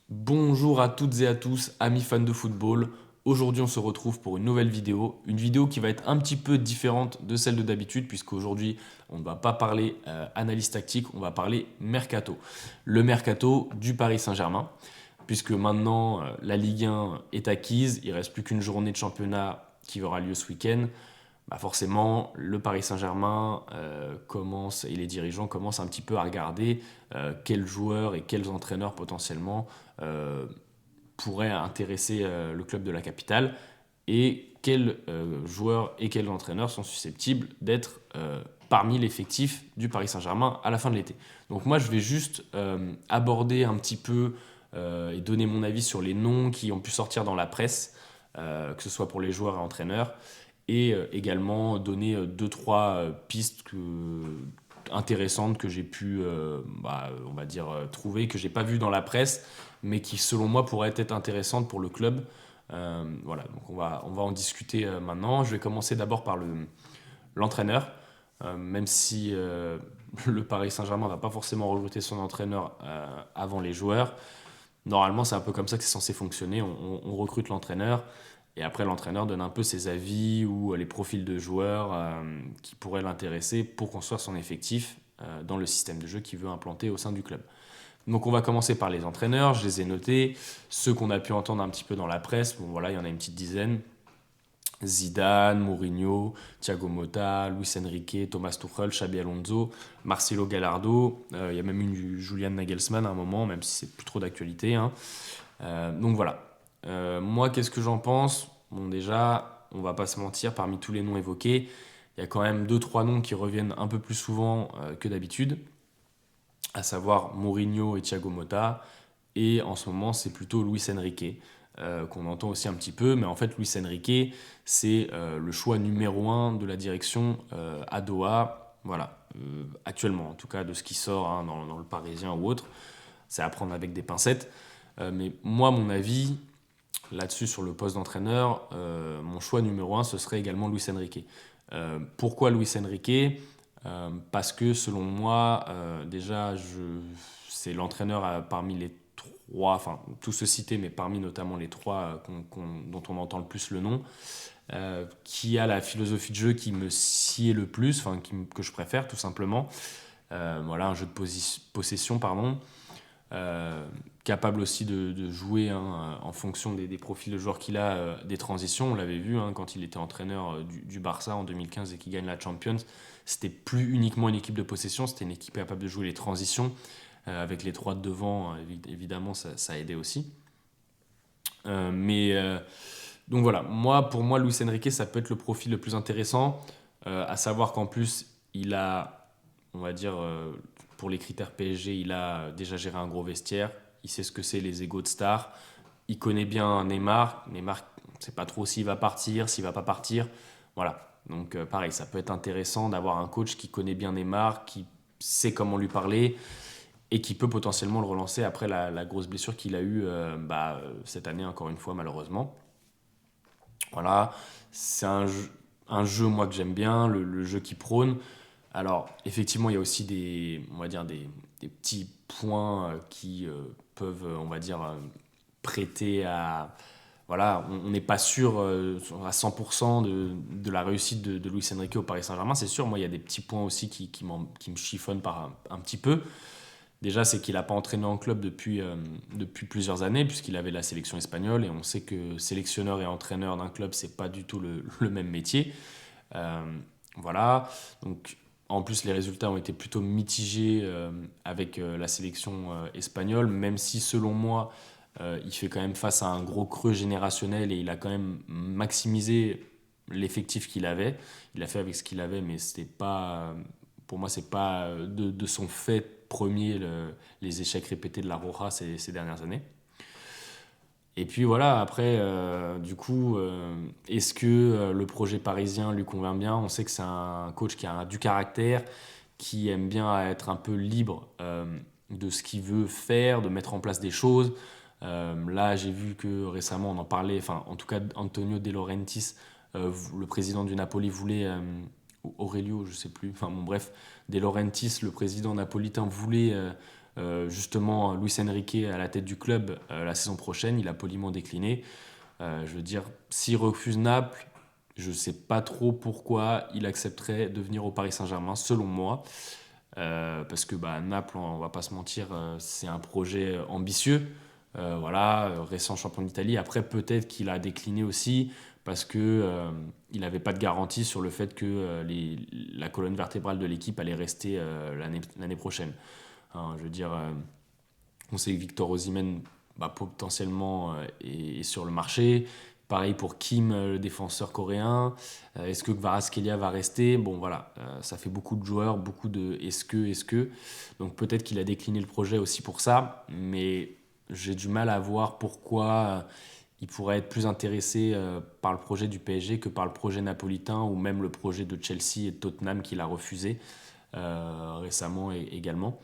Bonjour à toutes et à tous, amis fans de football. Aujourd'hui, on se retrouve pour une vidéo qui va être un petit peu différente de celle de d'habitude, puisqu'aujourd'hui, on ne va pas parler analyse tactique, on va parler mercato. Le mercato du Paris Saint-Germain, puisque maintenant la Ligue 1 est acquise, il ne reste plus qu'une journée de championnat qui aura lieu ce week-end. Bah forcément, le Paris Saint-Germain commence et les dirigeants commencent un petit peu à regarder quels joueurs et quels entraîneurs potentiellement euh, pourraient intéresser le club de la capitale et quels joueurs et quels entraîneurs sont susceptibles d'être parmi l'effectif du Paris Saint-Germain à la fin de l'été. Donc moi, je vais juste aborder un petit peu et donner mon avis sur les noms qui ont pu sortir dans la presse, que ce soit pour les joueurs et entraîneurs, et également donner deux, trois pistes intéressantes que j'ai pu, on va dire, trouver, que j'ai pas vues dans la presse, mais qui, selon moi, pourraient être intéressantes pour le club. Voilà, donc on va en discuter maintenant. Je vais commencer d'abord par l'entraîneur, même si le Paris Saint-Germain ne va pas forcément recruter son entraîneur avant les joueurs. Normalement, c'est un peu comme ça que c'est censé fonctionner. On recrute l'entraîneur et après l'entraîneur donne un peu ses avis ou les profils de joueurs qui pourraient l'intéresser pour construire son effectif dans le système de jeu qu'il veut implanter au sein du club. Donc on va commencer par les entraîneurs, je les ai notés, ceux qu'on a pu entendre un petit peu dans la presse, bon voilà, il y en a une petite dizaine. Zidane, Mourinho, Thiago Motta, Luis Enrique, Thomas Tuchel, Xabi Alonso, Marcelo Gallardo. Il y a même eu Julian Nagelsmann à un moment, même si c'est plus trop d'actualité, hein. Donc voilà. Moi, qu'est-ce que j'en pense? Bon, déjà, on va pas se mentir, parmi tous les noms évoqués, il y a quand même deux, trois noms qui reviennent un peu plus souvent que d'habitude, à savoir Mourinho et Thiago Motta. Et en ce moment, c'est plutôt Luis Enrique, qu'on entend aussi un petit peu. Mais en fait, Luis Enrique, c'est le choix numéro un de la direction à Doha. Voilà, actuellement, en tout cas, de ce qui sort hein, dans le Parisien ou autre. C'est à prendre avec des pincettes. Mais moi, mon avis là-dessus sur le poste d'entraîneur, mon choix numéro un, ce serait également Luis Enrique. Pourquoi Luis Enrique? Parce que selon moi, déjà, c'est l'entraîneur parmi les trois, enfin tous ceux cités, mais parmi notamment les trois dont on entend le plus le nom, qui a la philosophie de jeu qui me sied le plus, enfin que je préfère tout simplement. Voilà, un jeu de possession, pardon, euh, capable aussi de jouer hein, en fonction des profils de joueurs qu'il a, des transitions. On l'avait vu hein, quand il était entraîneur du Barça en 2015 et qu'il gagne la Champions. C'était plus uniquement une équipe de possession, c'était une équipe capable de jouer les transitions. Avec les trois de devant, évidemment, ça a aidé aussi. Mais donc voilà, pour moi, Luis Enrique, ça peut être le profil le plus intéressant, à savoir qu'en plus, il a, on va dire, pour les critères PSG, il a déjà géré un gros vestiaire, il sait ce que c'est les égos de stars, il connaît bien Neymar, Neymar, on ne sait pas trop s'il va partir, s'il va pas partir, voilà. Donc pareil, ça peut être intéressant d'avoir un coach qui connaît bien Neymar, qui sait comment lui parler et qui peut potentiellement le relancer après la grosse blessure qu'il a eue cette année, encore une fois, malheureusement. Voilà, c'est un jeu, moi, que j'aime bien, le jeu qui prône. Alors, effectivement, il y a aussi on va dire des petits points qui peuvent, on va dire, prêter à. Voilà, on n'est pas sûr à 100% de la réussite de Luis Enrique au Paris Saint-Germain, c'est sûr. Moi, il y a des petits points aussi qui me chiffonnent un petit peu. Déjà, c'est qu'il n'a pas entraîné en club depuis plusieurs années, puisqu'il avait la sélection espagnole, et on sait que sélectionneur et entraîneur d'un club, c'est pas du tout le même métier. Euh, voilà. Donc, en plus, les résultats ont été plutôt mitigés avec la sélection espagnole, même si, selon moi, il fait quand même face à un gros creux générationnel et il a quand même maximisé l'effectif qu'il avait. Il a fait avec ce qu'il avait, mais c'était pas, pour moi, c'est pas de son fait premier les échecs répétés de la Roja ces dernières années. Et puis voilà, après, du coup, est-ce que le projet parisien lui convient bien? On sait que c'est un coach qui a du caractère, qui aime bien être un peu libre de ce qu'il veut faire, de mettre en place des choses. Là, j'ai vu que récemment, on en parlait, enfin, en tout cas, Antonio De Laurentiis, le président du Napoli, voulait, Aurelio, je sais plus, enfin bon, bref, De Laurentiis, le président napolitain, voulait Justement, Luis Enrique à la tête du club la saison prochaine, il a poliment décliné. Je veux dire, s'il refuse Naples, je ne sais pas trop pourquoi il accepterait de venir au Paris Saint-Germain, selon moi. Parce que Naples, on va pas se mentir, c'est un projet ambitieux. Voilà, récent champion d'Italie. Après, peut-être qu'il a décliné aussi parce que il n'avait pas de garantie sur le fait que la colonne vertébrale de l'équipe allait rester l'année prochaine. Hein, je veux dire, on sait que Victor Osimhen, potentiellement, est sur le marché. Pareil pour Kim, le défenseur coréen. Est-ce que Kvaratskhelia va rester? Bon, voilà, ça fait beaucoup de joueurs, beaucoup de est-ce que. Donc peut-être qu'il a décliné le projet aussi pour ça, mais j'ai du mal à voir pourquoi il pourrait être plus intéressé par le projet du PSG que par le projet napolitain ou même le projet de Chelsea et de Tottenham qu'il a refusé récemment également.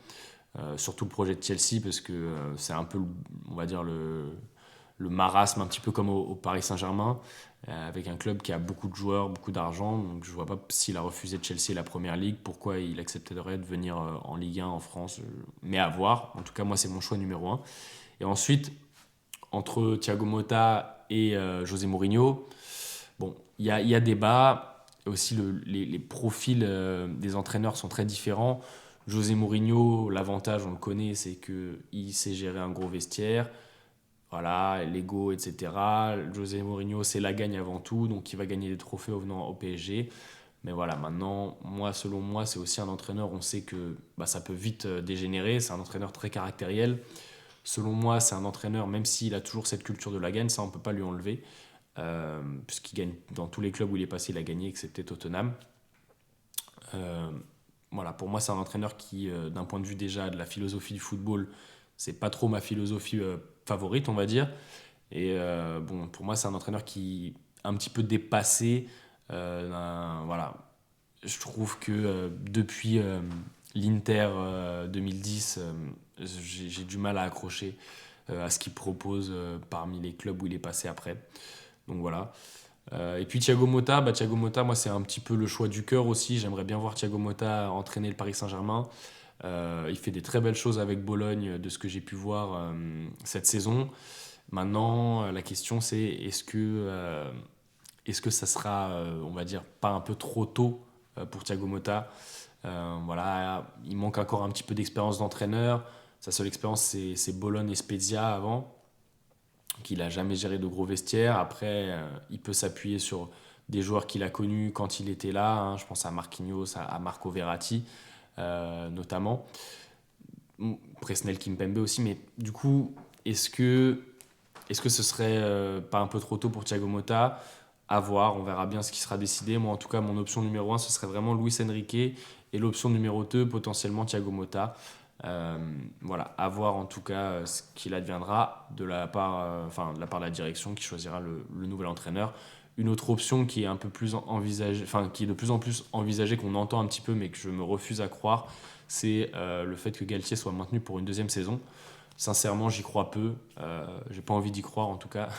Surtout le projet de Chelsea parce que c'est un peu, on va dire, le marasme, un petit peu comme au Paris Saint-Germain, avec un club qui a beaucoup de joueurs, beaucoup d'argent. Donc je ne vois pas s'il a refusé de Chelsea la Première Ligue, pourquoi il accepterait de venir en Ligue 1 en France. Mais à voir. En tout cas, moi, c'est mon choix numéro un. Et ensuite, entre Thiago Motta et José Mourinho, bon, il y a débat. Aussi, les profils des entraîneurs sont très différents. José Mourinho, l'avantage, on le connaît, c'est qu'il sait gérer un gros vestiaire. Voilà, l'ego, etc. José Mourinho, c'est la gagne avant tout, donc il va gagner des trophées en venant au PSG. Mais voilà, maintenant, selon moi, c'est aussi un entraîneur, on sait que ça peut vite dégénérer. C'est un entraîneur très caractériel. Selon moi, c'est un entraîneur, même s'il a toujours cette culture de la gagne, ça on ne peut pas lui enlever. Puisqu'il gagne dans tous les clubs où il est passé, il a gagné, excepté Tottenham. Euh, voilà, pour moi, c'est un entraîneur qui, d'un point de vue déjà de la philosophie du football, c'est pas trop ma philosophie favorite, on va dire. Et bon, pour moi, c'est un entraîneur qui est un petit peu dépassé. Voilà, je trouve que depuis l'Inter 2010, j'ai du mal à accrocher à ce qu'il propose parmi les clubs où il est passé après. Donc voilà. Et puis Thiago Motta, moi c'est un petit peu le choix du cœur aussi. J'aimerais bien voir Thiago Motta entraîner le Paris Saint-Germain. Il fait des très belles choses avec Bologne, de ce que j'ai pu voir cette saison. Maintenant, la question c'est est-ce que ça sera, on va dire, pas un peu trop tôt pour Thiago Motta. Voilà, il manque encore un petit peu d'expérience d'entraîneur. Sa seule expérience, c'est Bologne et Spezia avant, qu'il a jamais géré de gros vestiaires. Après, il peut s'appuyer sur des joueurs qu'il a connus quand il était là. Hein. Je pense à Marquinhos, à Marco Verratti, notamment. Presnel Kimpembe aussi. Mais du coup, est-ce que ce serait pas un peu trop tôt pour Thiago Motta? À voir, on verra bien ce qui sera décidé. Moi, en tout cas, mon option numéro un, ce serait vraiment Luis Enrique. Et l'option numéro 2, potentiellement Thiago Motta. Voilà, à voir en tout cas ce qu'il adviendra de la part, de la part de la direction qui choisira le nouvel entraîneur. Une autre option qui est un peu plus envisagée, enfin qui est de plus en plus envisagée, qu'on entend un petit peu, mais que je me refuse à croire, c'est le fait que Galtier soit maintenu pour une deuxième saison. Sincèrement, j'y crois peu. J'ai pas envie d'y croire en tout cas.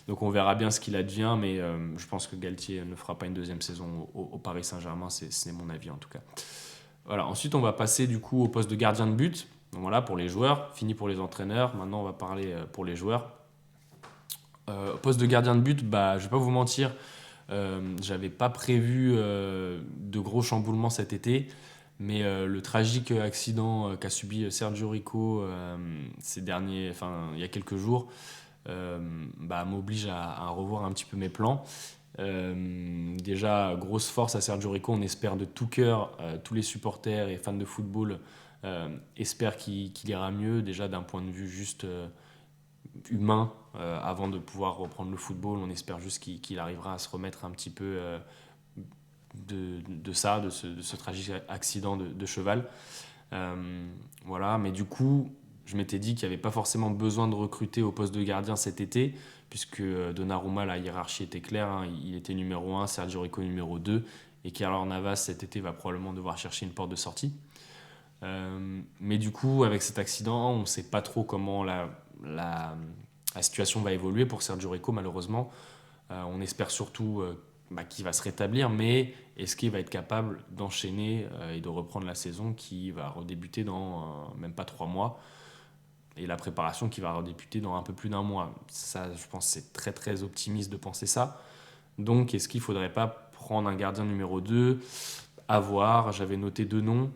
Donc on verra bien ce qu'il advient, mais je pense que Galtier ne fera pas une deuxième saison au Paris Saint-Germain, c'est mon avis en tout cas. Voilà. Ensuite, on va passer du coup au poste de gardien de but. Donc voilà, pour les joueurs, fini pour les entraîneurs. Maintenant, on va parler pour les joueurs. Poste de gardien de but, je vais pas vous mentir, j'avais pas prévu de gros chamboulements cet été. Mais le tragique accident qu'a subi Sergio Rico il y a quelques jours, m'oblige à revoir un petit peu mes plans. Déjà, grosse force à Sergio Rico. On espère de tout cœur, tous les supporters et fans de football espèrent qu'il ira mieux, déjà d'un point de vue juste humain, avant de pouvoir reprendre le football. On espère juste qu'il arrivera à se remettre un petit peu de ce tragique accident de cheval. Voilà, mais du coup, je m'étais dit qu'il n'y avait pas forcément besoin de recruter au poste de gardien cet été, puisque Donnarumma, la hiérarchie était claire, hein, il était numéro 1, Sergio Rico numéro 2, et qu'alors Navas cet été va probablement devoir chercher une porte de sortie. Mais du coup, avec cet accident, on ne sait pas trop comment la situation va évoluer pour Sergio Rico, malheureusement. On espère surtout qui va se rétablir, mais est-ce qu'il va être capable d'enchaîner et de reprendre la saison qui va redébuter dans même pas 3 mois et la préparation qui va redébuter dans un peu plus d'un mois. Ça, je pense que c'est très très optimiste de penser ça. Donc, est-ce qu'il ne faudrait pas prendre un gardien numéro 2 à voir? J'avais noté 2 noms,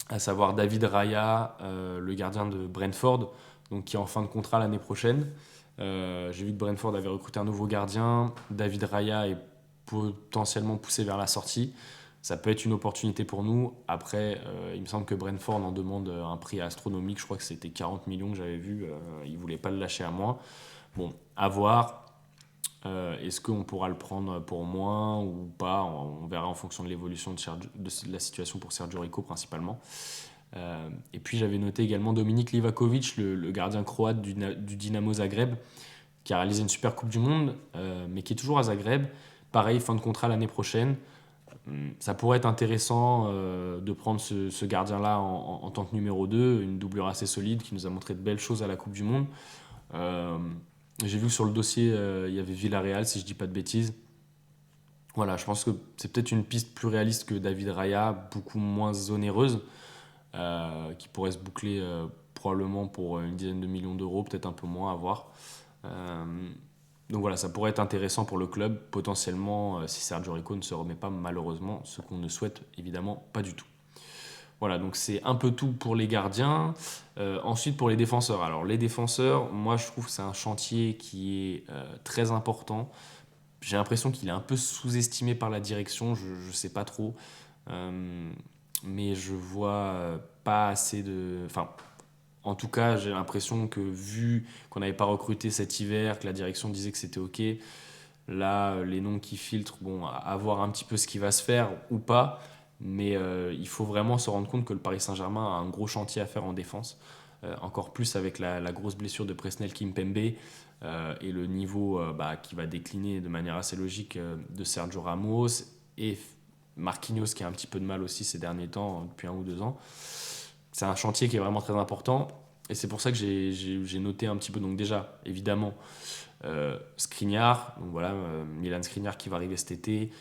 à savoir David Raya, le gardien de Brentford, donc qui est en fin de contrat l'année prochaine. J'ai vu que Brentford avait recruté un nouveau gardien. David Raya est potentiellement poussé vers la sortie. Ça peut être une opportunité pour nous. Après, il me semble que Brentford en demande un prix astronomique. Je crois que c'était 40 millions que j'avais vu. Ils ne voulaient pas le lâcher à moi. Bon, à voir. Est-ce qu'on pourra le prendre pour moins ou pas? On verra en fonction de l'évolution de la situation pour Sergio Rico principalement. Et puis j'avais noté également Dominik Livakovic, le gardien croate du Dynamo Zagreb, qui a réalisé une super Coupe du Monde, mais qui est toujours à Zagreb. Pareil, fin de contrat l'année prochaine. Ça pourrait être intéressant de prendre ce gardien-là en tant que numéro 2, une doublure assez solide qui nous a montré de belles choses à la Coupe du Monde. J'ai vu que sur le dossier, il y avait Villarreal, si je ne dis pas de bêtises. Voilà, je pense que c'est peut-être une piste plus réaliste que David Raya, beaucoup moins onéreuse, qui pourrait se boucler probablement pour une dizaine de millions d'euros, peut-être un peu moins à voir. Donc voilà, ça pourrait être intéressant pour le club, potentiellement, si Sergio Rico ne se remet pas malheureusement, ce qu'on ne souhaite évidemment pas du tout. Voilà, donc c'est un peu tout pour les gardiens. Ensuite, pour les défenseurs. Alors, les défenseurs, moi, je trouve que c'est un chantier qui est très important. J'ai l'impression qu'il est un peu sous-estimé par la direction, je ne sais pas trop. Mais je vois pas assez de... Enfin, en tout cas, j'ai l'impression que vu qu'on n'avait pas recruté cet hiver, que la direction disait que c'était OK, là, les noms qui filtrent, bon, à voir un petit peu ce qui va se faire ou pas. Mais il faut vraiment se rendre compte que le Paris Saint-Germain a un gros chantier à faire en défense. Encore plus avec la grosse blessure de Presnel Kimpembe et le niveau qui va décliner de manière assez logique de Sergio Ramos et Marquinhos qui a un petit peu de mal aussi ces derniers temps, depuis 1 ou 2 ans. C'est un chantier qui est vraiment très important et c'est pour ça que j'ai noté un petit peu. Donc déjà, évidemment, Skriniar, donc voilà, Milan Skriniar qui va arriver cet été,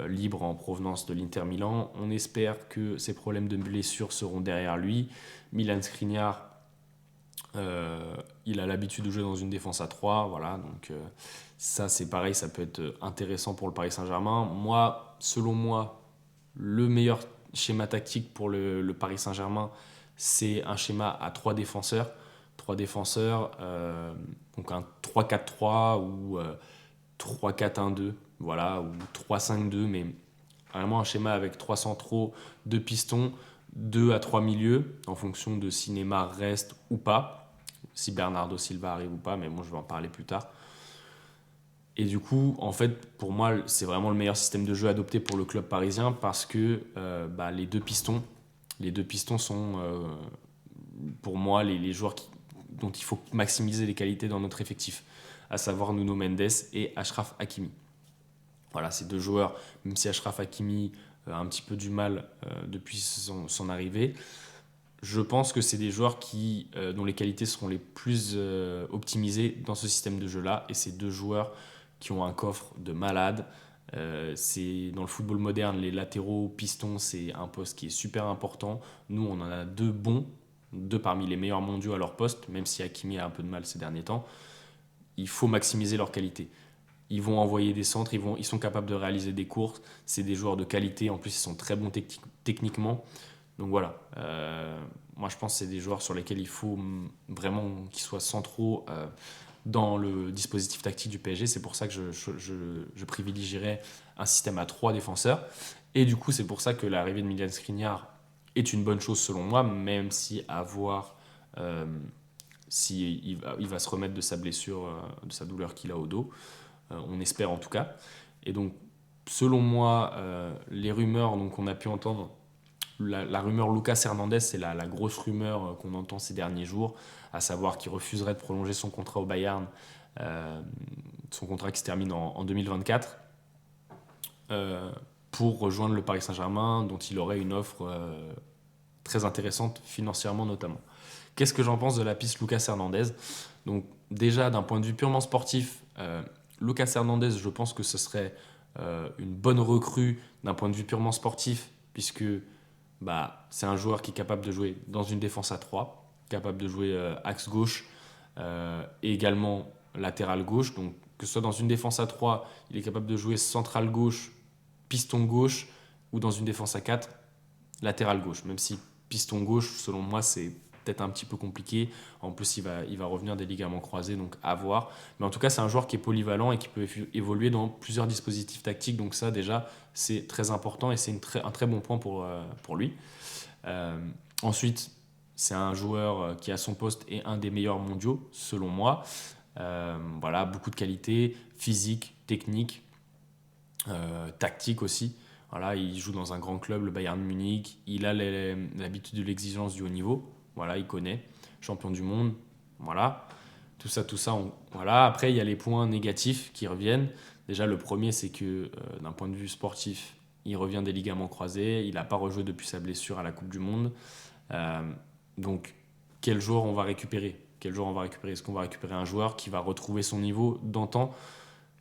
libre en provenance de l'Inter Milan. On espère que ses problèmes de blessure seront derrière lui. Milan Skriniar, il a l'habitude de jouer dans une défense à 3, voilà, donc ça c'est pareil, ça peut être intéressant pour le Paris Saint-Germain. Moi, selon moi, le meilleur schéma tactique pour le Paris Saint-Germain, c'est un schéma à 3 défenseurs. 3 défenseurs, donc un 3-4-3 ou 3-4-1-2, voilà, ou 3-5-2, mais vraiment un schéma avec 3 centraux, 2 pistons, 2 à 3 milieux, en fonction de si Neymar reste ou pas, si Bernardo Silva arrive ou pas, mais bon, je vais en parler plus tard. Et du coup, en fait, pour moi, c'est vraiment le meilleur système de jeu adopté pour le club parisien parce que les deux pistons sont, pour moi, les joueurs dont il faut maximiser les qualités dans notre effectif, à savoir Nuno Mendes et Achraf Hakimi. Voilà, ces 2 joueurs, même si Achraf Hakimi a un petit peu du mal depuis son arrivée, je pense que c'est des joueurs dont les qualités seront les plus optimisées dans ce système de jeu-là. Et c'est 2 joueurs qui ont un coffre de malade. C'est dans le football moderne, les latéraux, pistons, c'est un poste qui est super important. Nous, on en a 2 bons, 2 parmi les meilleurs mondiaux à leur poste, même si Hakimi a un peu de mal ces derniers temps. Il faut maximiser leur qualité. Ils vont envoyer des centres, ils sont capables de réaliser des courses. C'est des joueurs de qualité, en plus ils sont très bons techniquement. Donc voilà, moi je pense que c'est des joueurs sur lesquels il faut vraiment qu'ils soient centraux dans le dispositif tactique du PSG. C'est pour ça que je privilégierais un système à 3 défenseurs. Et du coup, c'est pour ça que l'arrivée de Milan Skriniar est une bonne chose selon moi, même si à voir si il va se remettre de sa blessure, de sa douleur qu'il a au dos. On espère en tout cas. Et donc, selon moi, les rumeurs qu'on a pu entendre, la rumeur Lucas Hernandez, c'est la grosse rumeur qu'on entend ces derniers jours, à savoir qu'il refuserait de prolonger son contrat au Bayern, son contrat qui se termine en 2024, pour rejoindre le Paris Saint-Germain, dont il aurait une offre très intéressante financièrement notamment. Qu'est-ce que j'en pense de la piste Lucas Hernandez? Donc déjà, d'un point de vue purement sportif, Lucas Hernandez, je pense que ce serait une bonne recrue d'un point de vue purement sportif, puisque c'est un joueur qui est capable de jouer dans une défense à 3, capable de jouer axe gauche et également latéral gauche. Donc, que ce soit dans une défense à 3, il est capable de jouer central gauche, piston gauche, ou dans une défense à 4, latéral gauche. Même si piston gauche, selon moi, c'est peut-être un petit peu compliqué. En plus, il va revenir des ligaments croisés, donc à voir. Mais en tout cas, c'est un joueur qui est polyvalent et qui peut évoluer dans plusieurs dispositifs tactiques. Donc ça, déjà, c'est très important et c'est un très bon point pour lui. Euh, Ensuite, c'est un joueur qui, à son poste, est un des meilleurs mondiaux, selon moi. Voilà, beaucoup de qualité, physique, technique, tactique aussi. Voilà, il joue dans un grand club, le Bayern Munich. Il a l'habitude de l'exigence du haut niveau. Voilà, il connaît. Champion du monde. Voilà. Tout ça. Voilà. Après, il y a les points négatifs qui reviennent. Déjà, le premier, c'est que d'un point de vue sportif, il revient des ligaments croisés. Il n'a pas rejoué depuis sa blessure à la Coupe du Monde. Euh, donc, quel joueur on va récupérer? Quel joueur on va récupérer? Est-ce qu'on va récupérer un joueur qui va retrouver son niveau d'antan?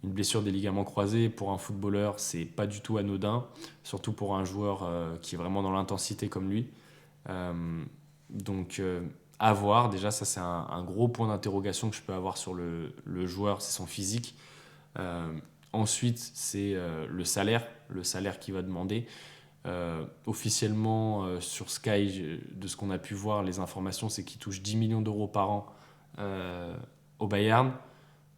Une blessure des ligaments croisés pour un footballeur, c'est pas du tout anodin, surtout pour un joueur qui est vraiment dans l'intensité comme lui. Euh, donc, à voir. Déjà, ça, c'est un gros point d'interrogation que je peux avoir sur le joueur, c'est son physique. Euh, Ensuite, c'est le salaire qu'il va demander. Officiellement, sur Sky, de ce qu'on a pu voir, les informations, c'est qu'il touche 10 millions d'euros par an au Bayern.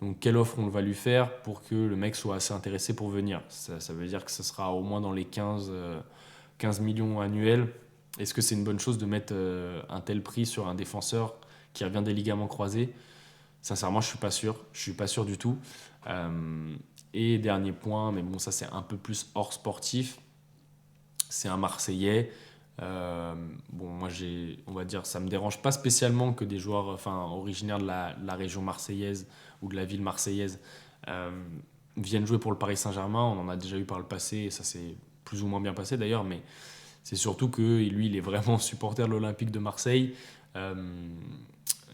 Donc, quelle offre on va lui faire pour que le mec soit assez intéressé pour venir? Ça veut dire que ce sera au moins dans les 15 millions annuels. Est-ce que c'est une bonne chose de mettre un tel prix sur un défenseur qui revient des ligaments croisés? Sincèrement, je suis pas sûr. Je suis pas sûr du tout. Et dernier point, mais bon, ça c'est un peu plus hors sportif. C'est un Marseillais. Bon, moi, on va dire, ça me dérange pas spécialement que des joueurs, originaires de la région marseillaise ou de la ville marseillaise euh, viennent jouer pour le Paris Saint-Germain. On en a déjà eu par le passé et ça s'est plus ou moins bien passé d'ailleurs, mais c'est surtout que lui, il est vraiment supporter de l'Olympique de Marseille. Euh,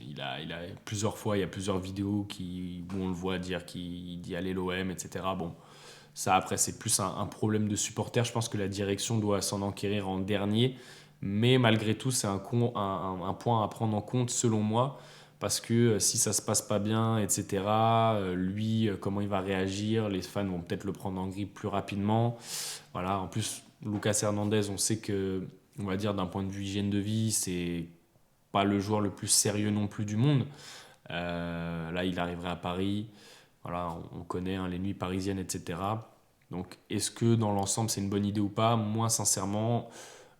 il a plusieurs fois, il y a plusieurs vidéos où on le voit dire qu'il dit allez l'OM, etc. Bon, ça, après, c'est plus un problème de supporter. Je pense que la direction doit s'en enquérir en dernier. Mais malgré tout, c'est un point à prendre en compte, selon moi. Parce que si ça se passe pas bien, etc., lui, comment il va réagir? Les fans vont peut-être le prendre en grippe plus rapidement. Voilà. En plus, Lucas Hernandez, on sait que, on va dire, d'un point de vue hygiène de vie, c'est pas le joueur le plus sérieux non plus du monde. Là, il arriverait à Paris. Voilà, on connaît hein, les nuits parisiennes, etc. Donc, est-ce que dans l'ensemble, c'est une bonne idée ou pas? Moi, sincèrement,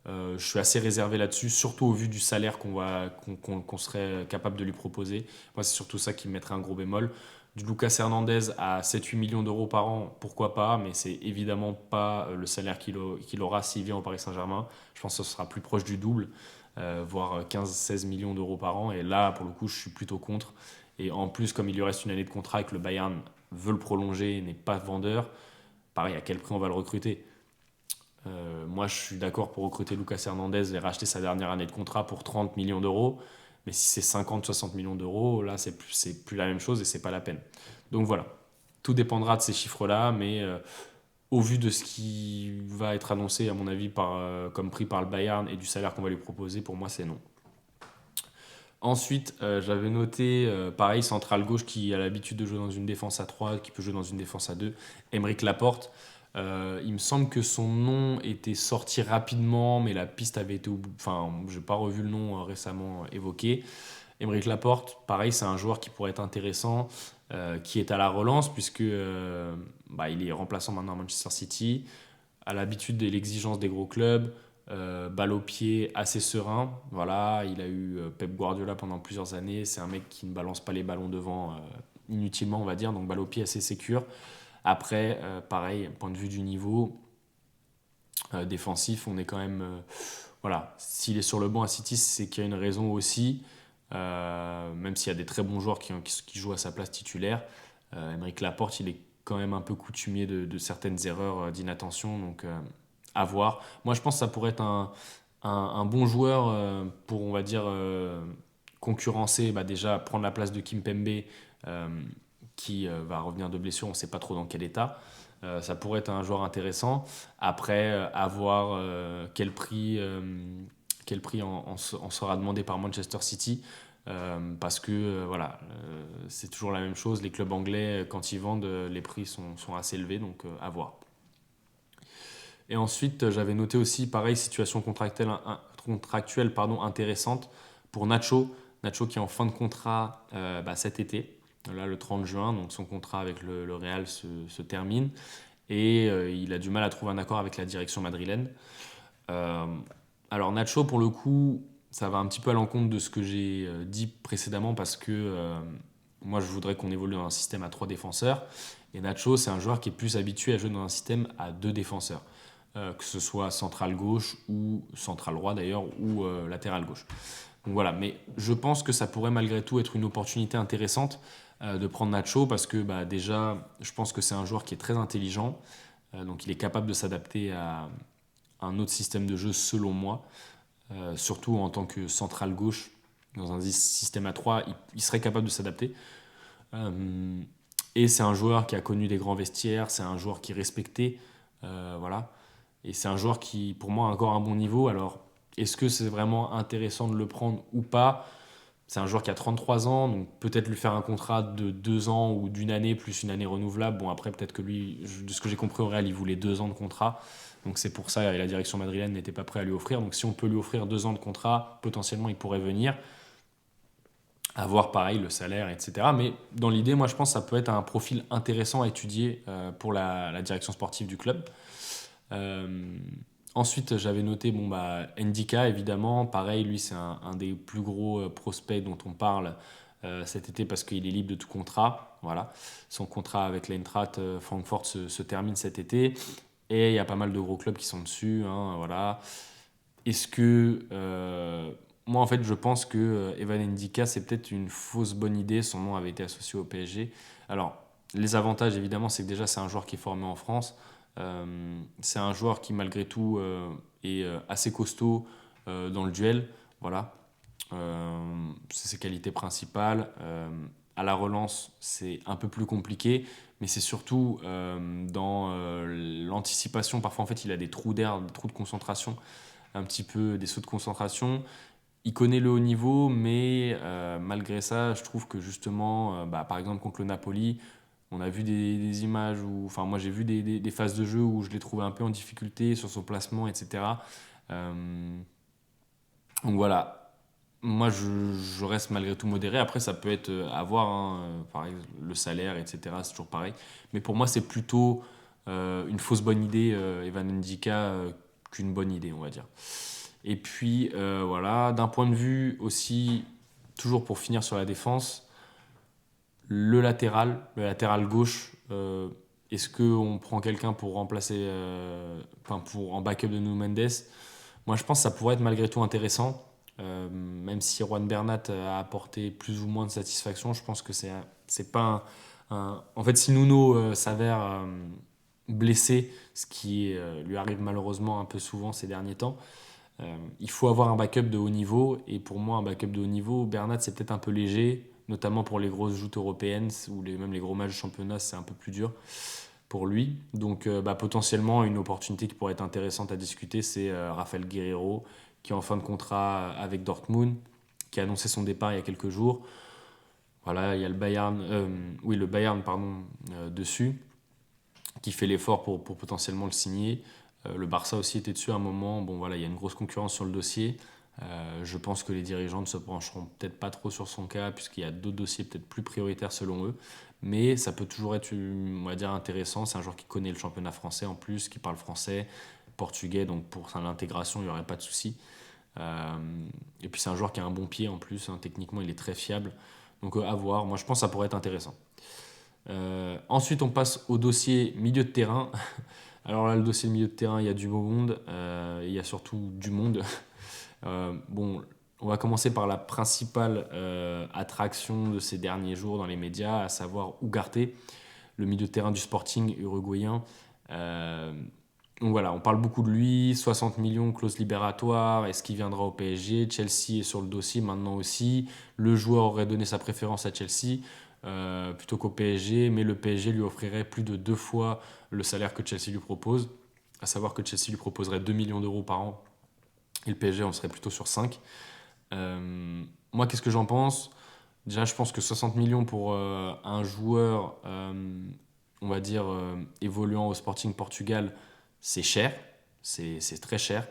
je suis assez réservé là-dessus, surtout au vu du salaire qu'on serait capable de lui proposer. Moi, c'est surtout ça qui me mettrait un gros bémol. Du Lucas Hernandez à 7-8 millions d'euros par an, pourquoi pas, mais c'est évidemment pas le salaire qu'il aura s'il vient au Paris Saint-Germain. Je pense que ce sera plus proche du double, voire 15-16 millions d'euros par an. Et là, pour le coup, je suis plutôt contre. Et en plus, comme il lui reste une année de contrat et que le Bayern veut le prolonger et n'est pas vendeur, pareil, à quel prix on va le recruter? Moi, je suis d'accord pour recruter Lucas Hernandez et racheter sa dernière année de contrat pour 30 millions d'euros. Mais si c'est 50-60 millions d'euros, là, c'est plus la même chose et c'est pas la peine. Donc voilà, tout dépendra de ces chiffres-là, mais au vu de ce qui va être annoncé, à mon avis, comme prix par le Bayern et du salaire qu'on va lui proposer, pour moi, c'est non. Ensuite, j'avais noté, pareil, central gauche qui a l'habitude de jouer dans une défense à 3, qui peut jouer dans une défense à 2, Aymeric Laporte. Il me semble que son nom était sorti rapidement, mais la piste avait été. Enfin, je n'ai pas revu le nom récemment évoqué. Aymeric Laporte, pareil, c'est un joueur qui pourrait être intéressant, qui est à la relance, puisque il est remplaçant maintenant à Manchester City, à l'habitude de l'exigence des gros clubs, balle au pied assez serein. Voilà, il a eu Pep Guardiola pendant plusieurs années. C'est un mec qui ne balance pas les ballons devant inutilement, on va dire, donc balle au pied assez sécure. Après, pareil, point de vue du niveau défensif, on est quand même. Voilà, s'il est sur le banc à City, c'est qu'il y a une raison aussi. Même s'il y a des très bons joueurs qui jouent à sa place titulaire, Aymeric Laporte, il est quand même un peu coutumier de certaines erreurs d'inattention. Donc, à voir. Moi, je pense que ça pourrait être un bon joueur pour, on va dire, concurrencer, déjà prendre la place de Kimpembe, qui va revenir de blessure, on ne sait pas trop dans quel état. Ça pourrait être un joueur intéressant. Après, à voir quel prix en sera demandé par Manchester City. Parce que voilà, c'est toujours la même chose. Les clubs anglais, quand ils vendent, les prix sont assez élevés, donc à voir. Et ensuite, j'avais noté aussi, pareil, situation contractuelle intéressante pour Nacho. Nacho qui est en fin de contrat cet été, là le 30 juin, donc son contrat avec le Real se termine. Et il a du mal à trouver un accord avec la direction madrilène. Euh, alors Nacho, pour le coup, ça va un petit peu à l'encontre de ce que j'ai dit précédemment parce que moi, je voudrais qu'on évolue dans un système à 3 défenseurs. Et Nacho, c'est un joueur qui est plus habitué à jouer dans un système à 2 défenseurs. Que ce soit central gauche ou central droit d'ailleurs, ou latéral gauche. Donc voilà, mais je pense que ça pourrait malgré tout être une opportunité intéressante de prendre Nacho parce que déjà, je pense que c'est un joueur qui est très intelligent, donc il est capable de s'adapter à un autre système de jeu selon moi, surtout en tant que central gauche. Dans un système à 3, il serait capable de s'adapter. Et c'est un joueur qui a connu des grands vestiaires, c'est un joueur qui est respecté. Voilà. Et c'est un joueur qui, pour moi, a encore un bon niveau. Alors, est-ce que c'est vraiment intéressant de le prendre ou pas? C'est un joueur qui a 33 ans, donc peut-être lui faire un contrat de 2 ans ou d'une année plus une année renouvelable. Bon, après, peut-être que lui, de ce que j'ai compris au Real, il voulait 2 ans de contrat. Donc c'est pour ça, et la direction madrilène n'était pas prête à lui offrir. Donc si on peut lui offrir 2 ans de contrat, potentiellement, il pourrait venir. Avoir pareil le salaire, etc. Mais dans l'idée, moi, je pense que ça peut être un profil intéressant à étudier pour la direction sportive du club. Euh, Ensuite, j'avais noté Ndika, évidemment. Pareil, lui, c'est un des plus gros prospects dont on parle cet été parce qu'il est libre de tout contrat. Voilà. Son contrat avec l'Eintracht Francfort se termine cet été. Et il y a pas mal de gros clubs qui sont dessus. Hein, voilà. Est-ce que. Moi, en fait, je pense que Evan Ndika, c'est peut-être une fausse bonne idée. Son nom avait été associé au PSG. Alors, les avantages, évidemment, c'est que déjà, c'est un joueur qui est formé en France. C'est un joueur qui, malgré tout, est assez costaud dans le duel. Voilà. C'est ses qualités principales. À la relance, c'est un peu plus compliqué, mais c'est surtout dans l'anticipation. Parfois, en fait, il a des trous d'air, des trous de concentration, un petit peu des sauts de concentration. Il connaît le haut niveau, mais malgré ça, je trouve que justement, par exemple, contre le Napoli, on a vu des images où, enfin, moi j'ai vu des phases de jeu où je l'ai trouvé un peu en difficulté sur son placement, etc. Euh, donc voilà, moi je reste malgré tout modéré. Après, ça peut être à voir, hein, par exemple, le salaire, etc. C'est toujours pareil. Mais pour moi, c'est plutôt une fausse bonne idée, Evan Ndika, qu'une bonne idée, on va dire. Et puis voilà, d'un point de vue aussi, toujours pour finir sur la défense, le latéral gauche, est-ce qu'on prend quelqu'un pour remplacer, en backup de Nuno Mendes? Moi, je pense que ça pourrait être malgré tout intéressant. Même si Juan Bernat a apporté plus ou moins de satisfaction, je pense que c'est pas En fait, si Nuno s'avère blessé, ce qui lui arrive malheureusement un peu souvent ces derniers temps, il faut avoir un backup de haut niveau. Et pour moi, un backup de haut niveau, Bernat, c'est peut-être un peu léger, notamment pour les grosses joutes européennes ou même les gros matchs de championnat, c'est un peu plus dur pour lui. Donc potentiellement, une opportunité qui pourrait être intéressante à discuter, c'est Rafael Guerreiro, qui est en fin de contrat avec Dortmund, qui a annoncé son départ il y a quelques jours. Voilà, il y a le Bayern dessus, qui fait l'effort pour potentiellement le signer. Le Barça aussi était dessus à un moment. Bon voilà, il y a une grosse concurrence sur le dossier. Je pense que les dirigeants ne se pencheront peut-être pas trop sur son cas, puisqu'il y a d'autres dossiers peut-être plus prioritaires selon eux. Mais ça peut toujours être, on va dire, intéressant. C'est un joueur qui connaît le championnat français en plus, qui parle français, portugais, donc pour l'intégration, il n'y aurait pas de souci. Et puis c'est un joueur qui a un bon pied en plus, hein. Techniquement, il est très fiable. Donc à voir, moi je pense que ça pourrait être intéressant. Ensuite, on passe au dossier milieu de terrain. Alors là, le dossier milieu de terrain, il y a du beau monde, il y a surtout du monde. Bon, on va commencer par la principale attraction de ces derniers jours dans les médias, à savoir Ugarte, le milieu de terrain du Sporting uruguayen. Donc voilà, on parle beaucoup de lui, 60 millions, clause libératoire, est-ce qu'il viendra au PSG? Chelsea est sur le dossier maintenant aussi, le joueur aurait donné sa préférence à Chelsea. plutôt qu'au PSG, mais le PSG lui offrirait plus de 2 fois le salaire que Chelsea lui propose, à savoir que Chelsea lui proposerait 2 millions d'euros par an et le PSG on serait plutôt sur 5. Moi, qu'est-ce que j'en pense? Déjà, je pense que 60 millions pour un joueur, on va dire, évoluant au Sporting Portugal, c'est cher, c'est très cher.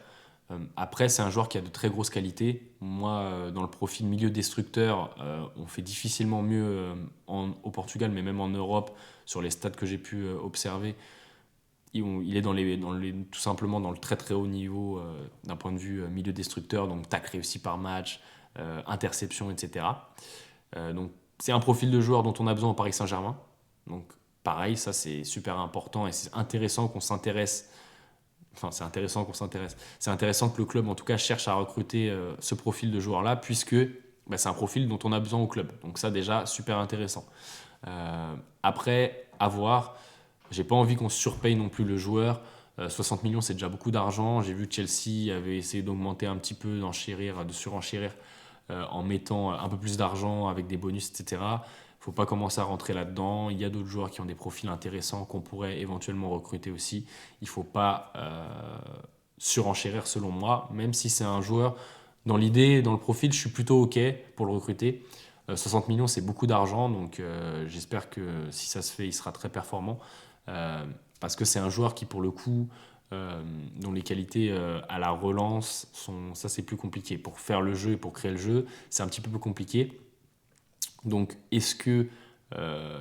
Après, c'est un joueur qui a de très grosses qualités. Moi, dans le profil milieu destructeur, on fait difficilement mieux au Portugal, mais même en Europe, sur les stats que j'ai pu observer, il est tout simplement dans le très très haut niveau d'un point de vue milieu destructeur, donc tac réussi par match, interception, etc. Donc c'est un profil de joueur dont on a besoin au Paris Saint-Germain. Donc pareil, ça c'est super important et c'est intéressant qu'on s'intéresse. Enfin, c'est intéressant qu'on s'intéresse. C'est intéressant que le club, en tout cas, cherche à recruter ce profil de joueur-là, puisque bah, c'est un profil dont on a besoin au club. Donc ça, déjà, super intéressant. Après, à voir. J'ai pas envie qu'on surpaye non plus le joueur. 60 millions, c'est déjà beaucoup d'argent. J'ai vu que Chelsea avait essayé d'augmenter un petit peu, d'enchérir, de surenchérir en mettant un peu plus d'argent avec des bonus, etc. Faut pas commencer à rentrer là-dedans. Il y a d'autres joueurs qui ont des profils intéressants qu'on pourrait éventuellement recruter aussi. Il faut pas surenchérir selon moi, même si c'est un joueur, dans l'idée, dans le profil, je suis plutôt OK pour le recruter. 60 millions, c'est beaucoup d'argent, donc j'espère que si ça se fait, il sera très performant. Parce que c'est un joueur qui, pour le coup, dont les qualités à la relance sont, ça c'est plus compliqué. Pour faire le jeu et pour créer le jeu, c'est un petit peu plus compliqué. Donc, est-ce que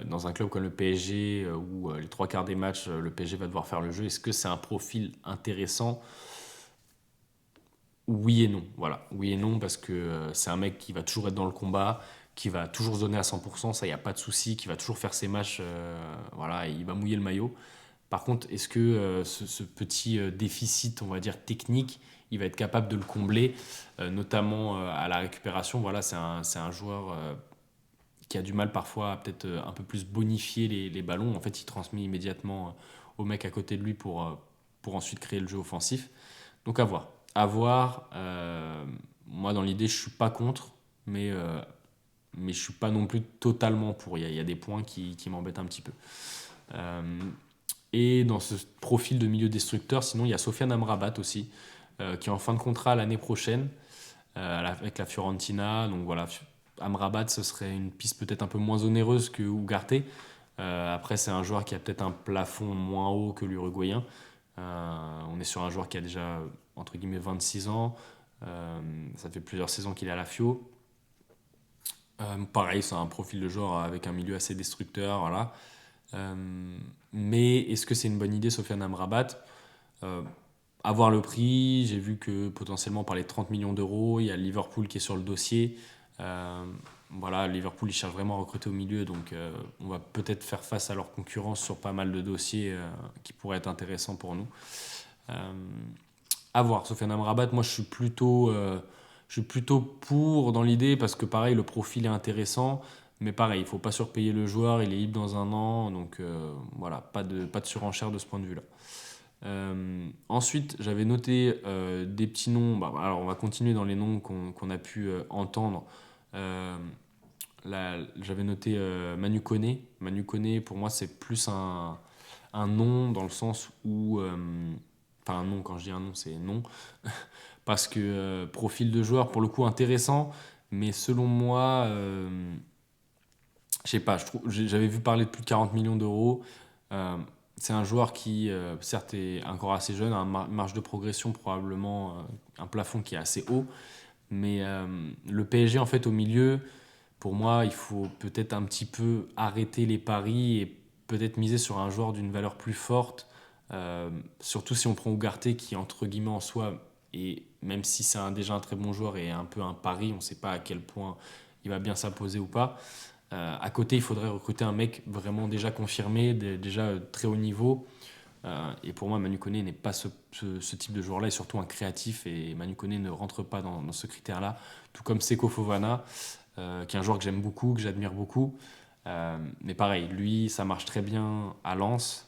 dans un club comme le PSG, où les 3 quarts des matchs, le PSG va devoir faire le jeu, est-ce que c'est un profil intéressant? Oui et non. Voilà, oui et non, parce que c'est un mec qui va toujours être dans le combat, qui va toujours se donner à 100%, ça, il n'y a pas de souci, qui va toujours faire ses matchs, voilà, il va mouiller le maillot. Par contre, est-ce que ce petit déficit, on va dire, technique, il va être capable de le combler, notamment à la récupération? Voilà, c'est un joueur qui a du mal parfois à peut-être un peu plus bonifier les ballons. En fait, il transmet immédiatement au mec à côté de lui pour ensuite créer le jeu offensif. Donc à voir. À voir. Moi, dans l'idée, je suis pas contre, mais je suis pas non plus totalement pour. Il y a des points qui m'embêtent un petit peu. Euh, et dans ce profil de milieu destructeur, sinon, il y a Sofiane Amrabat aussi, qui est en fin de contrat l'année prochaine avec la Fiorentina. Donc voilà, Amrabat, ce serait une piste peut-être un peu moins onéreuse que Ugarte. Après, c'est un joueur qui a peut-être un plafond moins haut que l'Uruguayen. On est sur un joueur qui a déjà, entre guillemets, 26 ans. Ça fait plusieurs saisons qu'il est à la Fio. Pareil, c'est un profil de joueur avec un milieu assez destructeur. Voilà. Mais est-ce que c'est une bonne idée, Sofiane Amrabat? euh, Avoir le prix, j'ai vu que potentiellement par les 30 millions d'euros, il y a Liverpool qui est sur le dossier. Euh, voilà, Liverpool, ils cherchent vraiment à recruter au milieu, donc on va peut-être faire face à leur concurrence sur pas mal de dossiers qui pourraient être intéressants pour nous. Euh, à voir, Sofiane Amrabat, moi je suis plutôt pour dans l'idée parce que pareil, le profil est intéressant, mais pareil, il ne faut pas surpayer le joueur, il est libre dans un an, donc voilà, pas de surenchère de ce point de vue-là. Ensuite, j'avais noté des petits noms. Bah, alors, on va continuer dans les noms qu'on a pu entendre. Euh, Là, j'avais noté Manu Koné. Manu Koné, pour moi, c'est plus un nom dans le sens où. Enfin, un nom, quand je dis un nom, c'est non. Parce que profil de joueur, pour le coup, intéressant. Mais selon moi, je sais pas, j'avais vu parler de plus de 40 millions d'euros. Euh, c'est un joueur qui, certes, est encore assez jeune, a une marge de progression probablement, un plafond qui est assez haut. Mais le PSG, en fait, au milieu, pour moi, il faut peut-être un petit peu arrêter les paris et peut-être miser sur un joueur d'une valeur plus forte. Surtout si on prend Ugarte qui, entre guillemets, en soi, et même si c'est déjà un très bon joueur et un peu un pari, on ne sait pas à quel point il va bien s'imposer ou pas. À côté, il faudrait recruter un mec vraiment déjà confirmé, déjà très haut niveau. Et pour moi, Manu Koné n'est pas ce type de joueur-là, et surtout un créatif. Et Manu Koné ne rentre pas dans ce critère-là. Tout comme Seko Fofana, qui est un joueur que j'aime beaucoup, que j'admire beaucoup. Mais pareil, lui, ça marche très bien à Lens,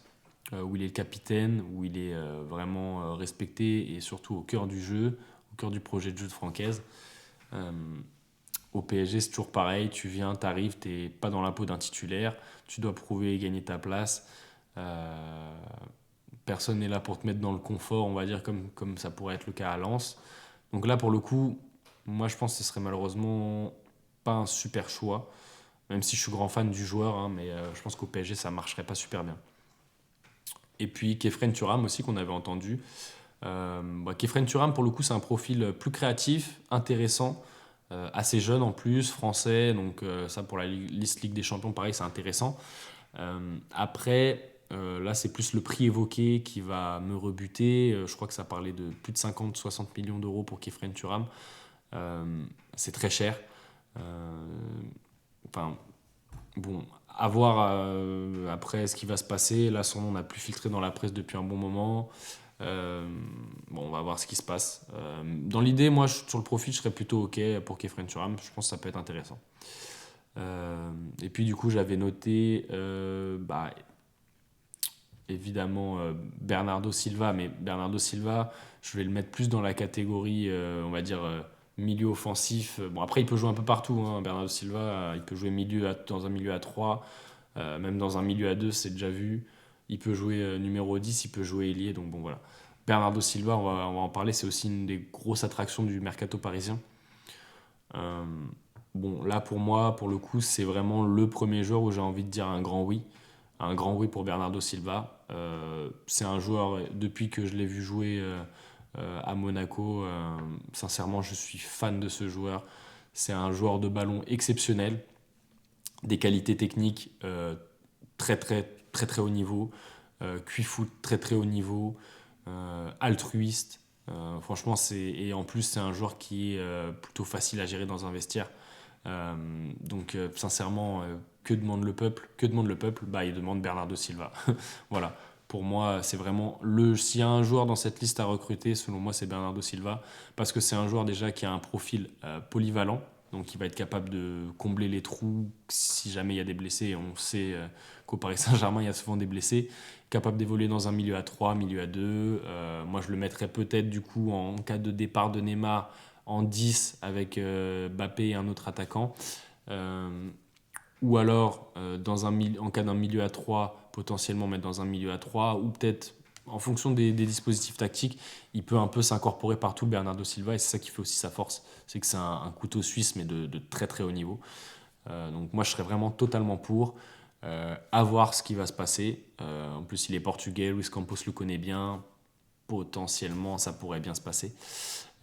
où il est le capitaine, où il est vraiment respecté et surtout au cœur du jeu, au cœur du projet de jeu de Francaise. Euh, Au PSG, c'est toujours pareil. Tu viens, tu arrives, tu n'es pas dans la peau d'un titulaire. Tu dois prouver et gagner ta place. Euh, Personne n'est là pour te mettre dans le confort, on va dire, comme ça pourrait être le cas à Lens. Donc là, pour le coup, moi, je pense que ce serait malheureusement pas un super choix. Même si je suis grand fan du joueur, hein, mais je pense qu'au PSG, ça marcherait pas super bien. Et puis Kefren Turam aussi, qu'on avait entendu. Kefren Turam, pour le coup, c'est un profil plus créatif, intéressant, assez jeune en plus, français. Donc ça, pour la liste Ligue des Champions, pareil, c'est intéressant. Après, là, c'est plus le prix évoqué qui va me rebuter. Je crois que ça parlait de plus de 50-60 millions d'euros pour Kefren Turam. C'est très cher. Euh, Enfin, bon, à voir après ce qui va se passer. Là, son nom n'a plus filtré dans la presse depuis un bon moment. Bon, on va voir ce qui se passe. Dans l'idée, moi, sur le profil, je serais plutôt OK pour Kefren Turam. Je pense que ça peut être intéressant. Et puis, du coup, j'avais noté, évidemment, Bernardo Silva. Mais Bernardo Silva, je vais le mettre plus dans la catégorie, on va dire, milieu offensif. Bon, après, il peut jouer un peu partout, hein, Bernardo Silva. Il peut jouer dans un milieu à 3, même dans un milieu à 2, c'est déjà vu. Il peut jouer numéro 10, il peut jouer ailier. Donc, bon, voilà. Bernardo Silva, on va en parler, c'est aussi une des grosses attractions du mercato parisien. Euh, bon, là, pour moi, pour le coup, c'est vraiment le premier joueur où j'ai envie de dire un grand oui. Un grand oui pour Bernardo Silva. C'est un joueur, depuis que je l'ai vu jouer à Monaco, sincèrement, je suis fan de ce joueur. C'est un joueur de ballon exceptionnel, des qualités techniques très très très très haut niveau, QI-foot très très haut niveau, altruiste. Franchement, et en plus, c'est un joueur qui est plutôt facile à gérer dans un vestiaire. Sincèrement, que demande le peuple? Que demande le peuple? Bah, il demande Bernardo Silva. Voilà. Pour moi, c'est vraiment s'il y a un joueur dans cette liste à recruter, selon moi, c'est Bernardo Silva. Parce que c'est un joueur déjà qui a un profil polyvalent. Donc, il va être capable de combler les trous si jamais il y a des blessés. Et on sait qu'au Paris Saint-Germain, il y a souvent des blessés. Capable d'évoluer dans un milieu à 3, milieu à 2. Moi, je le mettrais peut-être, du coup, en cas de départ de Neymar, en 10 avec Mbappé et un autre attaquant. Euh, ou alors, en cas d'un milieu à 3, potentiellement mettre dans un milieu à 3, ou peut-être, en fonction des dispositifs tactiques, il peut un peu s'incorporer partout, Bernardo Silva, et c'est ça qui fait aussi sa force. C'est que c'est un couteau suisse, mais de très très haut niveau. Donc moi, je serais vraiment totalement pour. À voir ce qui va se passer. En plus, il est portugais, Luis Campos le connaît bien. Potentiellement, ça pourrait bien se passer.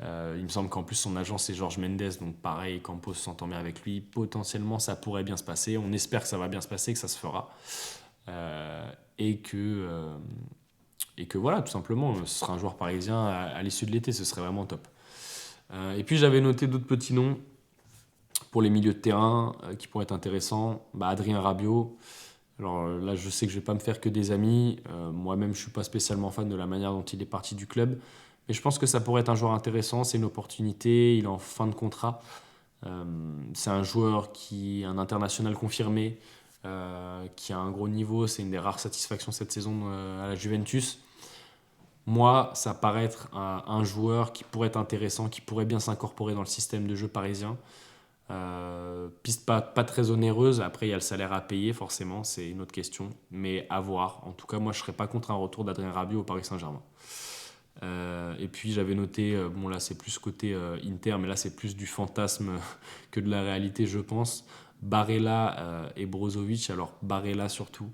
Il me semble qu'en plus son agent c'est Jorge Mendes, donc pareil, Campos s'entend bien avec lui. Potentiellement ça pourrait bien se passer. On espère que ça va bien se passer, que ça se fera. Euh, et, que, euh, et que voilà, tout simplement, ce sera un joueur parisien à l'issue de l'été, ce serait vraiment top. Et puis j'avais noté d'autres petits noms pour les milieux de terrain qui pourraient être intéressants. Adrien Rabiot. Alors là, je sais que je vais pas me faire que des amis. Moi-même, je suis pas spécialement fan de la manière dont il est parti du club. Mais je pense que ça pourrait être un joueur intéressant. C'est une opportunité. Il est en fin de contrat. C'est un joueur qui est un international confirmé, qui a un gros niveau. C'est une des rares satisfactions cette saison à la Juventus. Moi, ça paraît être un joueur qui pourrait être intéressant, qui pourrait bien s'incorporer dans le système de jeu parisien. Piste pas très onéreuse. Après, il y a le salaire à payer, forcément, c'est une autre question. Mais à voir. En tout cas, moi, je ne serais pas contre un retour d'Adrien Rabiot au Paris Saint-Germain. Et puis, j'avais noté, bon, là, c'est plus côté Inter, mais là, c'est plus du fantasme que de la réalité, je pense. Barella et Brozovic. Alors, Barella surtout,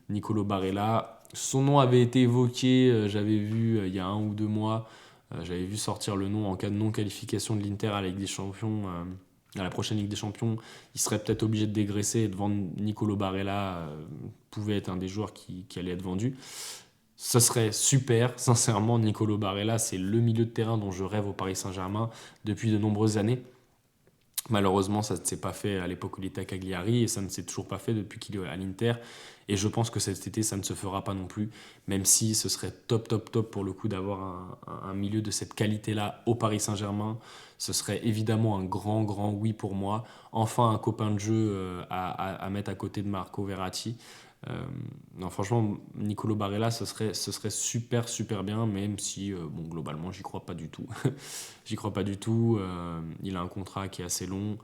Nicolo Barella. Son nom avait été évoqué, j'avais vu il y a 1 ou 2 mois. J'avais vu sortir le nom en cas de non-qualification de l'Inter à la Ligue des Champions. À la prochaine Ligue des Champions, il serait peut-être obligé de dégraisser et de vendre Nicolo Barella, pouvait être un des joueurs qui allait être vendu. Ce serait super, sincèrement, Nicolo Barella, c'est le milieu de terrain dont je rêve au Paris Saint-Germain depuis de nombreuses années. Malheureusement, ça ne s'est pas fait à l'époque où il était à Cagliari et ça ne s'est toujours pas fait depuis qu'il est à l'Inter. Et je pense que cet été, ça ne se fera pas non plus, même si ce serait top, top, top pour le coup d'avoir un milieu de cette qualité-là au Paris Saint-Germain. Ce serait évidemment un grand, grand oui pour moi. Enfin, un copain de jeu à mettre à côté de Marco Verratti. Non, franchement, Nicolo Barella, ce serait super, super bien, même si, bon, globalement, j'y crois pas du tout. J'y crois pas du tout. Il a un contrat qui est assez long.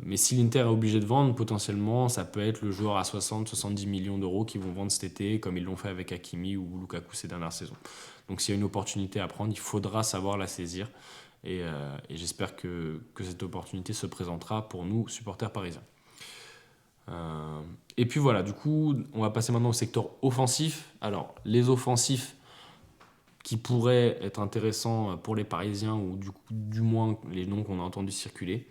Mais si l'Inter est obligé de vendre, potentiellement, ça peut être le joueur à 60-70 millions d'euros qu'ils vont vendre cet été, comme ils l'ont fait avec Hakimi ou Lukaku ces dernières saisons. Donc s'il y a une opportunité à prendre, il faudra savoir la saisir. Et j'espère que cette opportunité se présentera pour nous, supporters parisiens. Et puis voilà, du coup, on va passer maintenant au secteur offensif. Alors, les offensifs qui pourraient être intéressants pour les Parisiens, ou du moins les noms qu'on a entendus circuler.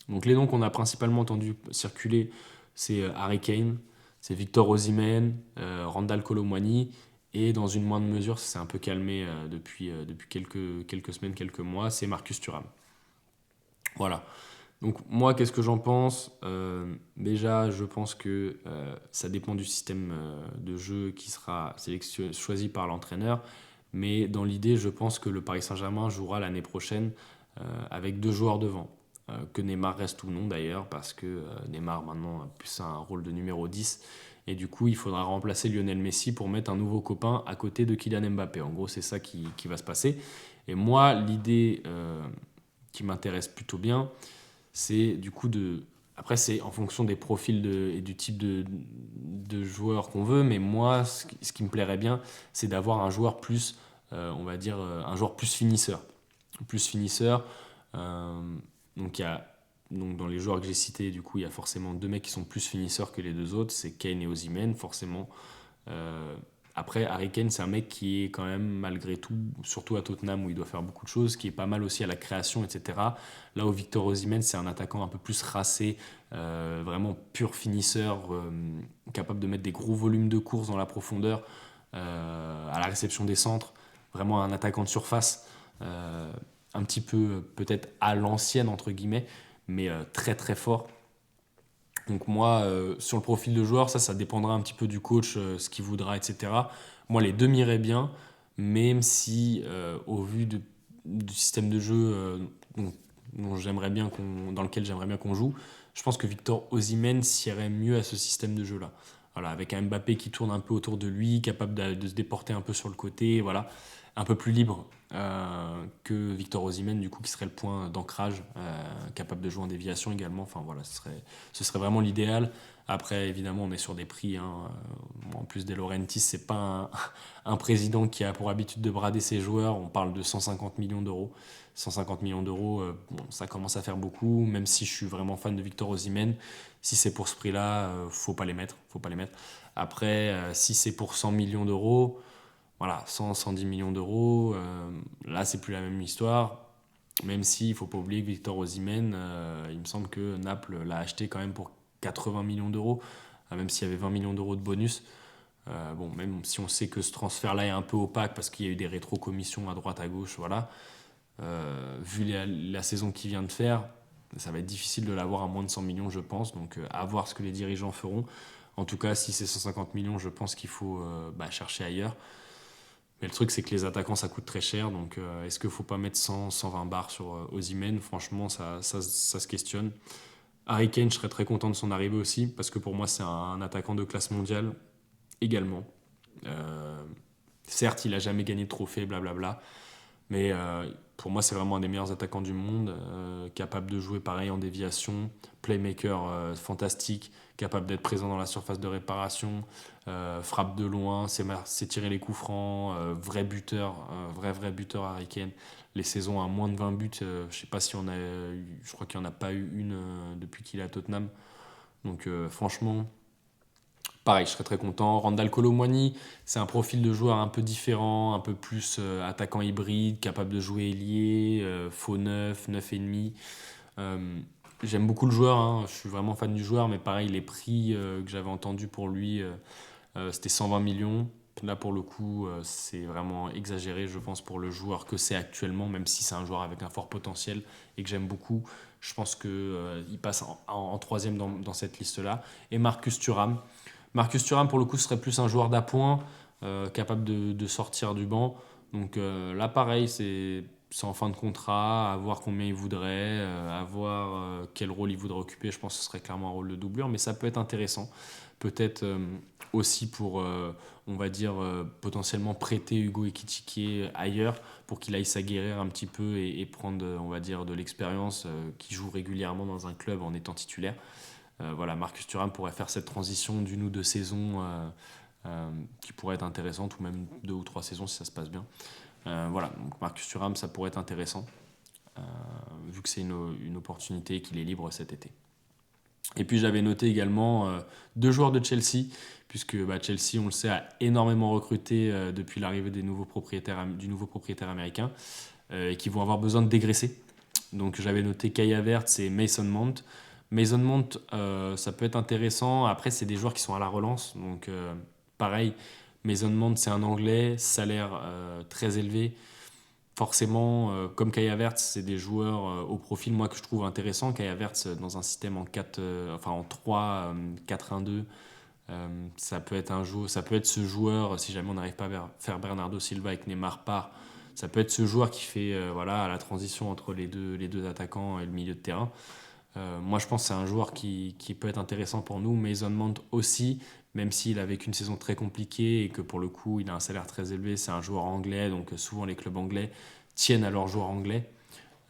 Donc les noms qu'on a principalement entendus circuler, c'est Harry Kane, c'est Victor Osimhen, Randal Kolo Muani, et dans une moindre mesure, ça s'est un peu calmé depuis quelques semaines, quelques mois, c'est Marcus Thuram. Voilà. Donc moi, qu'est-ce que j'en pense? Déjà, je pense que ça dépend du système de jeu qui sera choisi par l'entraîneur. Mais dans l'idée, je pense que le Paris Saint-Germain jouera l'année prochaine avec 2 joueurs devant. Que Neymar reste ou non d'ailleurs, parce que Neymar maintenant a plus un rôle de numéro 10. Et du coup, il faudra remplacer Lionel Messi pour mettre un nouveau copain à côté de Kylian Mbappé. En gros, c'est ça qui va se passer. Et moi, l'idée qui m'intéresse plutôt bien, c'est du coup de... Après, c'est en fonction des profils et du type de joueur qu'on veut, mais moi, ce qui me plairait bien, c'est d'avoir un joueur plus, on va dire, un joueur plus finisseur. Plus finisseur. euh, donc dans les joueurs que j'ai cités, du coup, il y a forcément 2 mecs qui sont plus finisseurs que les 2 autres, c'est Kane et Osimhen, forcément. Euh, Après, Harry Kane, c'est un mec qui est quand même, malgré tout, surtout à Tottenham où il doit faire beaucoup de choses, qui est pas mal aussi à la création, etc. Là où Victor Osimhen, c'est un attaquant un peu plus racé, vraiment pur finisseur, capable de mettre des gros volumes de course dans la profondeur, à la réception des centres, vraiment un attaquant de surface, un petit peu peut-être à l'ancienne, entre guillemets, mais très très fort. Donc moi, sur le profil de joueur, ça dépendra un petit peu du coach, ce qu'il voudra, etc. Moi, les deux m'iraient bien, même si, au vu du système de jeu dont, dans lequel j'aimerais bien qu'on joue, je pense que Victor Osimhen s'irait mieux à ce système de jeu-là. Voilà, avec un Mbappé qui tourne un peu autour de lui, capable de se déporter un peu sur le côté, voilà, un peu plus libre que Victor Osimhen, du coup, qui serait le point d'ancrage, capable de jouer en déviation également. Enfin voilà, ce serait vraiment l'idéal. Après, évidemment, on est sur des prix, hein. En plus, De Laurentiis, c'est pas un président qui a pour habitude de brader ses joueurs. On parle de 150 millions d'euros. 150 millions d'euros, bon, ça commence à faire beaucoup, même si je suis vraiment fan de Victor Osimhen. Si c'est pour ce prix-là, faut pas les mettre. Faut pas les mettre. Après, si c'est pour 100 millions d'euros, voilà, 100-110 millions d'euros, là, c'est plus la même histoire. Même si, il ne faut pas oublier que Victor Osimhen, il me semble que Naples l'a acheté quand même pour 80 millions d'euros, même s'il y avait 20 millions d'euros de bonus. Bon, même si on sait que ce transfert-là est un peu opaque parce qu'il y a eu des rétro-commissions à droite, à gauche, voilà. Vu la saison qu'il vient de faire, ça va être difficile de l'avoir à moins de 100 millions, je pense. Donc, à voir ce que les dirigeants feront. En tout cas, si c'est 150 millions, je pense qu'il faut chercher ailleurs. Mais le truc, c'est que les attaquants, ça coûte très cher. Donc, est-ce qu'il ne faut pas mettre 100, 120 bars sur Osimhen? Franchement, ça se questionne. Harry Kane, je serais très content de son arrivée aussi, parce que pour moi, c'est un attaquant de classe mondiale également. Euh, Certes, il n'a jamais gagné de trophée, blablabla. Mais pour moi, c'est vraiment un des meilleurs attaquants du monde, capable de jouer pareil en déviation, playmaker fantastique, capable d'être présent dans la surface de réparation, frappe de loin, c'est tirer les coups francs, vrai buteur, vrai buteur Harry Kane. Les saisons à moins de 20 buts, je sais pas si on a eu, je crois qu'il n'y en a pas eu une depuis qu'il est à Tottenham. Donc franchement, pareil, je serais très content. Randal Kolo Muani, c'est un profil de joueur un peu différent, un peu plus attaquant hybride, capable de jouer ailier, faux 9, 9 et demi. J'aime beaucoup le joueur, hein, je suis vraiment fan du joueur, mais pareil, les prix que j'avais entendus pour lui, c'était 120 millions. Là, pour le coup, c'est vraiment exagéré, je pense, pour le joueur que c'est actuellement, même si c'est un joueur avec un fort potentiel et que j'aime beaucoup. Je pense qu'il passe en troisième dans cette liste-là. Et Marcus Thuram, pour le coup, serait plus un joueur d'appoint, capable de sortir du banc. Donc là, pareil, c'est en fin de contrat, à voir combien il voudrait, à voir quel rôle il voudrait occuper. Je pense que ce serait clairement un rôle de doublure, mais ça peut être intéressant. Peut-être aussi pour, on va dire, potentiellement prêter Hugo Ekitike ailleurs pour qu'il aille s'aguerrir un petit peu et prendre, on va dire, de l'expérience, qui joue régulièrement dans un club en étant titulaire. Voilà, Marcus Thuram pourrait faire cette transition d'une ou deux saisons qui pourrait être intéressante, ou même 2 ou 3 saisons si ça se passe bien. Voilà, donc Marcus Thuram, ça pourrait être intéressant, vu que c'est une opportunité et qu'il est libre cet été. Et puis j'avais noté également 2 joueurs de Chelsea, puisque Chelsea, on le sait, a énormément recruté depuis l'arrivée du nouveau propriétaire américain, et qui vont avoir besoin de dégraisser. Donc j'avais noté Kai Havertz et Mason Mount. Mason Mount, ça peut être intéressant. Après, c'est des joueurs qui sont à la relance. Donc pareil, Mason Mount, c'est un Anglais, salaire très élevé. Forcément, comme Kai Havertz, c'est des joueurs au profil moi que je trouve intéressant. Kai Havertz dans un système en 4, en 3, 4-1-2, ça peut être ça peut être ce joueur, si jamais on n'arrive pas à faire Bernardo Silva et que Neymar part, ça peut être ce joueur qui fait voilà, la transition entre les deux attaquants et le milieu de terrain. Moi, je pense que c'est un joueur qui peut être intéressant pour nous. Mason Mount aussi, même s'il a vécu une saison très compliquée et que pour le coup, il a un salaire très élevé. C'est un joueur anglais, donc souvent les clubs anglais tiennent à leurs joueurs anglais.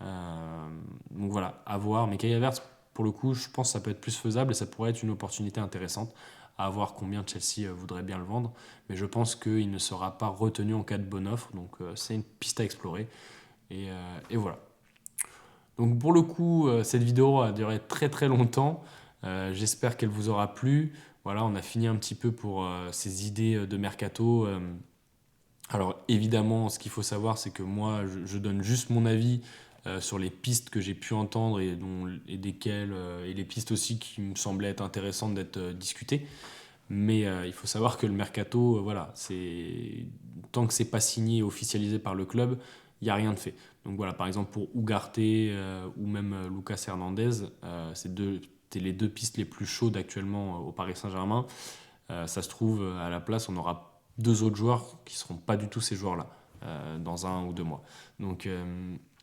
Donc voilà, à voir. Mais Kai Havertz, pour le coup, je pense que ça peut être plus faisable et ça pourrait être une opportunité intéressante. À voir combien Chelsea voudrait bien le vendre. Mais je pense qu'il ne sera pas retenu en cas de bonne offre. Donc c'est une piste à explorer. Et voilà. Donc pour le coup, cette vidéo a duré très très longtemps. J'espère qu'elle vous aura plu. Voilà, on a fini un petit peu pour ces idées de mercato. Alors évidemment, ce qu'il faut savoir, c'est que moi, je donne juste mon avis sur les pistes que j'ai pu entendre et desquelles, et les pistes aussi qui me semblaient être intéressantes d'être discutées. Mais il faut savoir que le mercato, voilà, tant que c'est pas signé et officialisé par le club, il n'y a rien de fait. Donc voilà, par exemple pour Ugarte ou même Lucas Hernandez, c'est les 2 pistes les plus chaudes actuellement au Paris Saint-Germain. Ça se trouve, à la place, on aura 2 autres joueurs qui ne seront pas du tout ces joueurs-là dans 1 ou 2 mois. Donc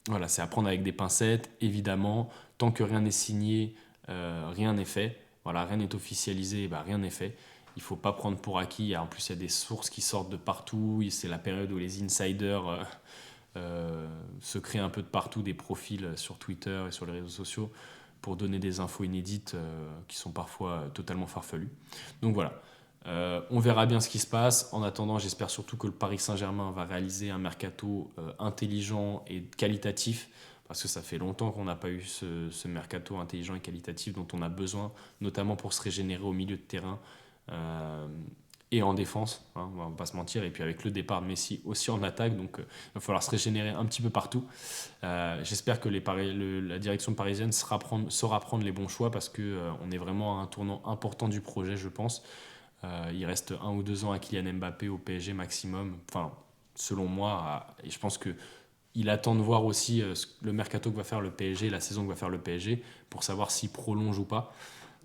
voilà, c'est à prendre avec des pincettes, évidemment. Tant que rien n'est signé, rien n'est fait. Voilà, rien n'est officialisé, rien n'est fait. Il ne faut pas prendre pour acquis. En plus, il y a des sources qui sortent de partout. C'est la période où les insiders se créent un peu de partout, des profils sur Twitter et sur les réseaux sociaux pour donner des infos inédites qui sont parfois totalement farfelues. Donc voilà, on verra bien ce qui se passe. En attendant, j'espère surtout que le Paris Saint-Germain va réaliser un mercato intelligent et qualitatif, parce que ça fait longtemps qu'on n'a pas eu ce mercato intelligent et qualitatif dont on a besoin, notamment pour se régénérer au milieu de terrain et en défense, hein, on va pas se mentir, et puis avec le départ de Messi aussi en attaque, donc il va falloir se régénérer un petit peu partout. J'espère que la direction parisienne saura prendre les bons choix, parce qu'on est vraiment à un tournant important du projet, je pense. Il reste 1 ou 2 ans à Kylian Mbappé au PSG maximum, enfin, selon moi, et je pense qu'il attend de voir aussi le mercato que va faire le PSG, la saison que va faire le PSG, pour savoir s'il prolonge ou pas.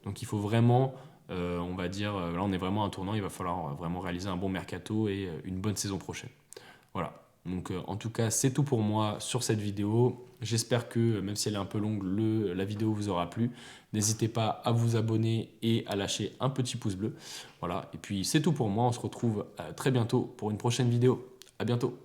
Donc il faut vraiment, on va dire, là on est vraiment à un tournant, il va falloir vraiment réaliser un bon mercato et une bonne saison prochaine. Voilà. Donc en tout cas, c'est tout pour moi sur cette vidéo. J'espère que, même si elle est un peu longue, la vidéo vous aura plu. N'hésitez pas à vous abonner et à lâcher un petit pouce bleu. Voilà. Et puis c'est tout pour moi. On se retrouve très bientôt pour une prochaine vidéo. À bientôt.